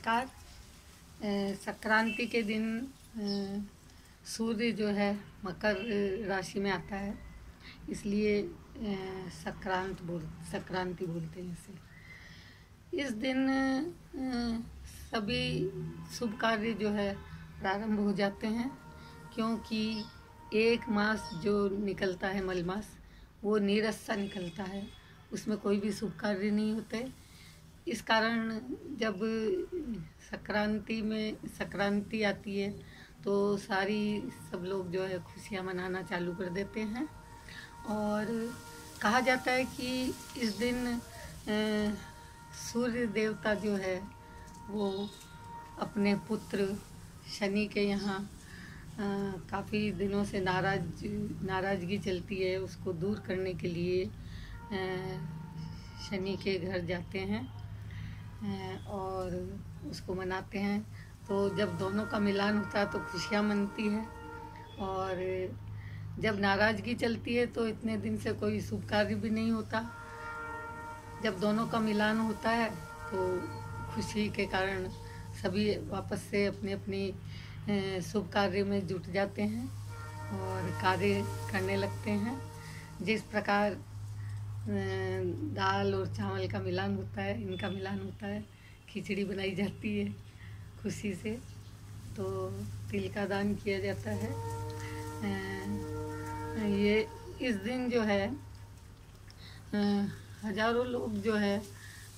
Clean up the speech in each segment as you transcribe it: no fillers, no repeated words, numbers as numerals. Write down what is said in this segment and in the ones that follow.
नमस्कार। संक्रांति के दिन सूर्य जो है मकर राशि में आता है, इसलिए संक्रांति बोलते हैं इसे। इस दिन सभी शुभ कार्य जो है प्रारंभ हो जाते हैं, क्योंकि एक मास जो निकलता है मल मास, वो नीरस सा निकलता है, उसमें कोई भी शुभ कार्य नहीं होते। इस कारण जब संक्रांति आती है तो सब लोग जो है खुशियाँ मनाना चालू कर देते हैं। और कहा जाता है कि इस दिन सूर्य देवता जो है वो अपने पुत्र शनि के यहाँ काफ़ी दिनों से नाराज़गी चलती है, उसको दूर करने के लिए शनि के घर जाते हैं और उसको मनाते हैं। तो जब दोनों का मिलान होता है तो खुशियाँ मनती है, और जब नाराज़गी चलती है तो इतने दिन से कोई शुभ कार्य भी नहीं होता। जब दोनों का मिलान होता है तो खुशी के कारण सभी वापस से अपनी शुभ कार्य में जुट जाते हैं और कार्य करने लगते हैं। जिस प्रकार दाल और चावल का मिलान होता है, इनका मिलान होता है, खिचड़ी बनाई जाती है खुशी से, तो तिल का दान किया जाता है। ये इस दिन जो है हजारों लोग जो है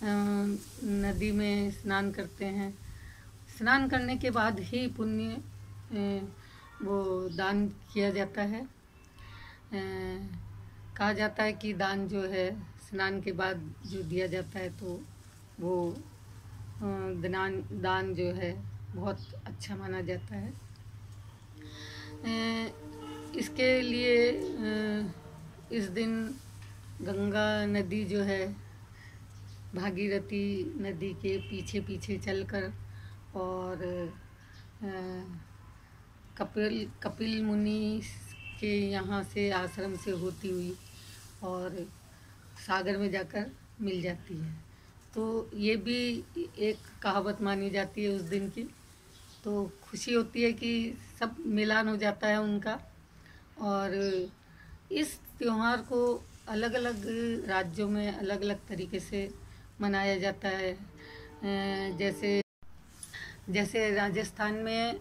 नदी में स्नान करते हैं। स्नान करने के बाद ही पुण्य वो दान किया जाता है। कहा जाता है कि दान जो है स्नान के बाद जो दिया जाता है तो वो दान जो है बहुत अच्छा माना जाता है। इसके लिए इस दिन गंगा नदी जो है भागीरथी नदी के पीछे पीछे चलकर और कपिल मुनि के यहाँ से आश्रम से होती हुई और सागर में जाकर मिल जाती है। तो ये भी एक कहावत मानी जाती है उस दिन की। तो खुशी होती है कि सब मिलान हो जाता है उनका। और इस त्योहार को अलग अलग राज्यों में अलग अलग तरीके से मनाया जाता है। जैसे राजस्थान में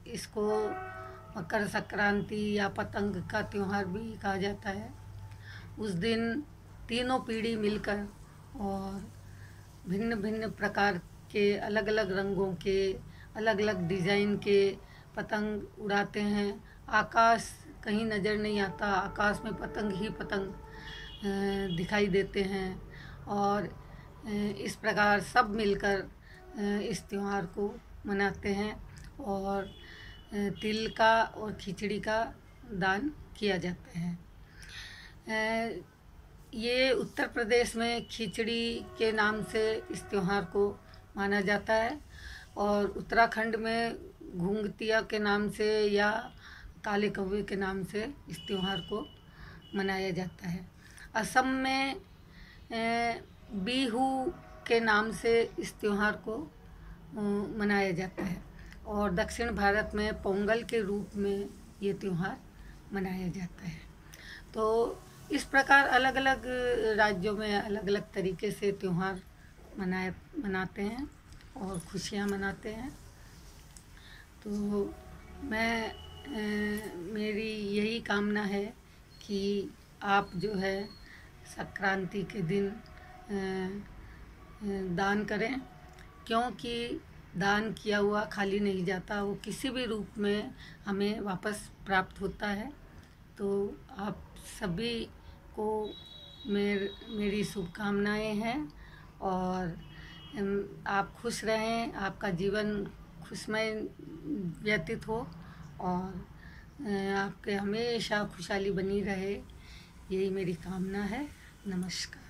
इसको मकर संक्रांति या पतंग का त्योहार भी कहा जाता है। उस दिन तीनों पीढ़ी मिलकर और भिन्न भिन्न प्रकार के अलग अलग रंगों के अलग अलग डिज़ाइन के पतंग उड़ाते हैं। आकाश कहीं नज़र नहीं आता, आकाश में पतंग ही पतंग दिखाई देते हैं। और इस प्रकार सब मिलकर इस त्योहार को मनाते हैं और तिल का और खिचड़ी का दान किया जाता है। ये उत्तर प्रदेश में खिचड़ी के नाम से इस त्योहार को माना जाता है, और उत्तराखंड में घुंघतिया के नाम से या काले कौवे के नाम से इस त्योहार को मनाया जाता है। असम में बिहू के नाम से इस त्योहार को मनाया जाता है, और दक्षिण भारत में पोंगल के रूप में ये त्योहार मनाया जाता है। तो इस प्रकार अलग अलग राज्यों में अलग अलग तरीके से त्योहार मनाते हैं और खुशियाँ मनाते हैं। तो मेरी यही कामना है कि आप जो है संक्रांति के दिन दान करें, क्योंकि दान किया हुआ खाली नहीं जाता, वो किसी भी रूप में हमें वापस प्राप्त होता है। तो आप सभी को मेरी शुभकामनाएं हैं, और आप खुश रहें, आपका जीवन खुशमय व्यतीत हो, और आपके हमेशा खुशहाली बनी रहे, यही मेरी कामना है। नमस्कार।